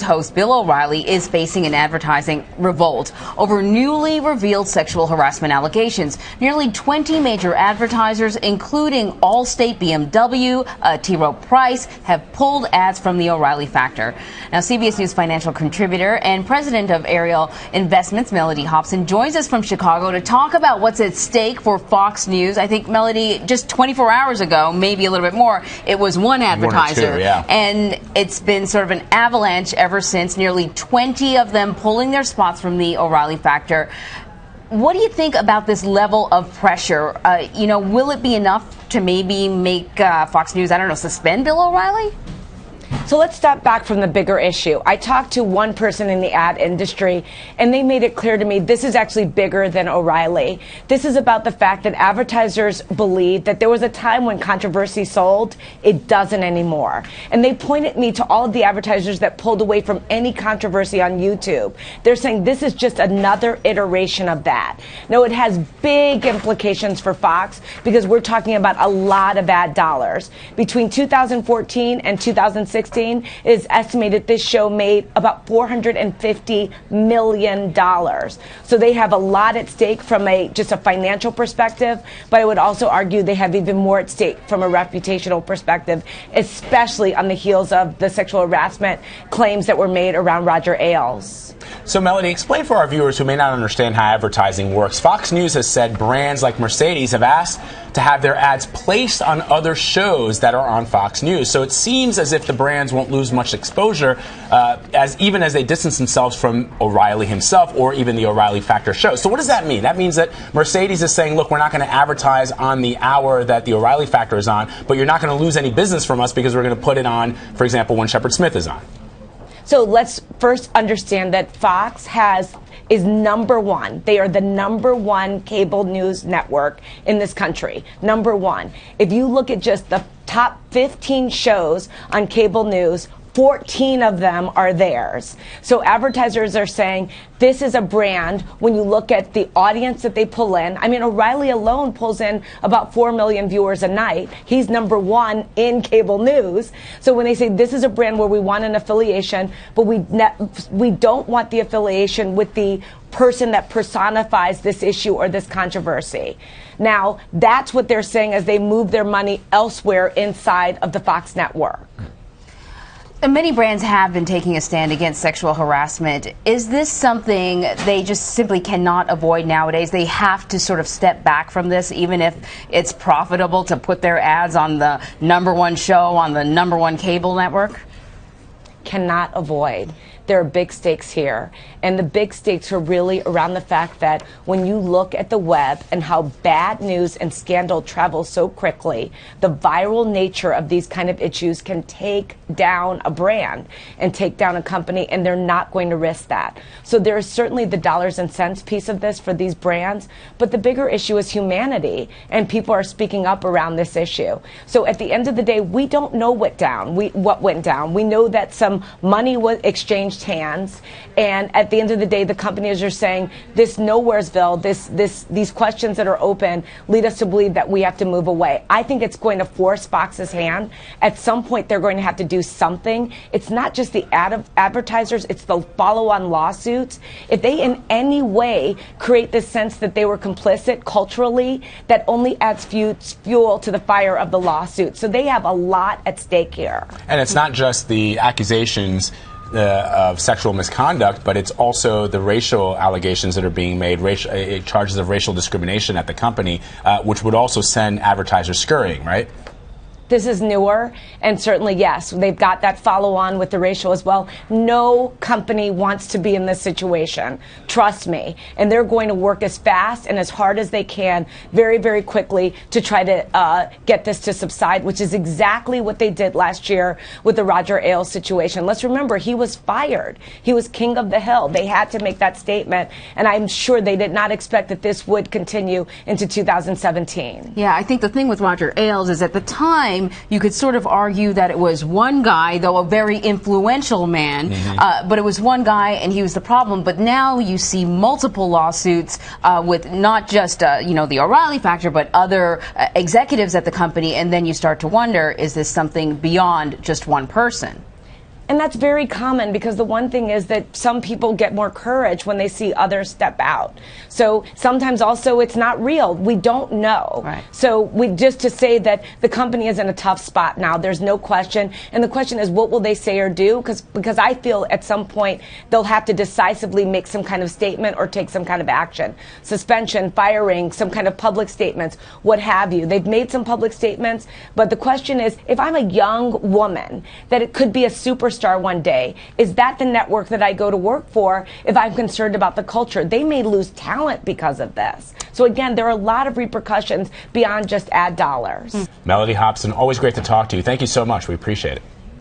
Host Bill O'Reilly is facing an advertising revolt over newly revealed sexual harassment allegations. Nearly 20 major advertisers, including Allstate, BMW, T. Rowe Price, have pulled ads from the O'Reilly factor. Now, CBS News financial contributor and president of Ailes Investments, Mellody Hobson, joins us from Chicago to talk about what's at stake for Fox News. I think, Mellody, just 24 hours ago, maybe a little bit more, it was one advertiser. One or two, yeah. And it's been sort of an avalanche ever since, nearly 20 of them pulling their spots from the O'Reilly factor. What do you think about this level of pressure? Will it be enough to maybe make Fox News, suspend Bill O'Reilly? So let's step back from the bigger issue. I talked to one person in the ad industry, and they made it clear to me this is actually bigger than O'Reilly. This is about the fact that advertisers believe that there was a time when controversy sold. It doesn't anymore. And they pointed me to all of the advertisers that pulled away from any controversy on YouTube. They're saying this is just another iteration of that. Now, it has big implications for Fox because we're talking about a lot of ad dollars. Between 2014 and 2016, it is estimated this show made about $450 million. So they have a lot at stake from just a financial perspective, but I would also argue they have even more at stake from a reputational perspective, especially on the heels of the sexual harassment claims that were made around Roger Ailes. So, Mellody, explain for our viewers who may not understand how advertising works. Fox News has said brands like Mercedes have asked to have their ads placed on other shows that are on Fox News. So it seems as if the brands won't lose much exposure even as they distance themselves from O'Reilly himself or even the O'Reilly Factor show. So what does that mean? That means that Mercedes is saying, look, we're not going to advertise on the hour that the O'Reilly Factor is on, but you're not going to lose any business from us because we're going to put it on, for example, when Shepard Smith is on. So let's first understand that Fox is number one. They are the number one cable news network in this country. Number one. If you look at just the top 15 shows on cable news, 14 of them are theirs. So advertisers are saying this is a brand when you look at the audience that they pull in. I mean, O'Reilly alone pulls in about 4 million viewers a night. He's number one in cable news. So when they say this is a brand where we want an affiliation, but we don't want the affiliation with the person that personifies this issue or this controversy. Now, that's what they're saying as they move their money elsewhere inside of the Fox network. Many brands have been taking a stand against sexual harassment. Is this something they just simply cannot avoid nowadays? They have to sort of step back from this, even if it's profitable to put their ads on the number one show on the number one cable network? Cannot avoid. There are big stakes here. And the big stakes are really around the fact that when you look at the web and how bad news and scandal travel so quickly, the viral nature of these kind of issues can take down a brand and take down a company, and they're not going to risk that. So there is certainly the dollars and cents piece of this for these brands, but the bigger issue is humanity, and people are speaking up around this issue. So at the end of the day, we don't know what went down. We know that some money was exchanged hands, and at the end of the day, the companies are saying this nowheresville, these questions that are open lead us to believe that we have to move away. I think it's going to force Fox's hand. At some point, they're going to have to do something. It's not just the advertisers, it's the follow-on lawsuits. If they in any way create the sense that they were complicit culturally, that only adds fuel to the fire of the lawsuit. So they have a lot at stake here. And it's not just the accusations of sexual misconduct, but it's also the racial allegations that are being made, charges of racial discrimination at the company, which would also send advertisers scurrying, right? This is newer, and certainly, yes, they've got that follow-on with the racial as well. No company wants to be in this situation. Trust me. And they're going to work as fast and as hard as they can, very, very quickly, to try to get this to subside, which is exactly what they did last year with the Roger Ailes situation. Let's remember, he was fired. He was king of the hill. They had to make that statement, and I'm sure they did not expect that this would continue into 2017. Yeah, I think the thing with Roger Ailes is at the time, you could sort of argue that it was one guy, though a very influential man, but it was one guy and he was the problem. But now you see multiple lawsuits with not just, the O'Reilly factor, but other executives at the company. And then you start to wonder, is this something beyond just one person? And that's very common, because the one thing is that some people get more courage when they see others step out. So sometimes also it's not real. We don't know. Right. So we just to say that the company is in a tough spot now, there's no question. And the question is, what will they say or do? Because I feel at some point they'll have to decisively make some kind of statement or take some kind of action. Suspension, firing, some kind of public statements, what have you. They've made some public statements, but the question is, if I'm a young woman that it could be a superstar one day, is that the network that I go to work for if I'm concerned about the culture? They may lose talent because of this. So again, there are a lot of repercussions beyond just ad dollars. Mellody Hobson, always great to talk to you. Thank you so much. We appreciate it.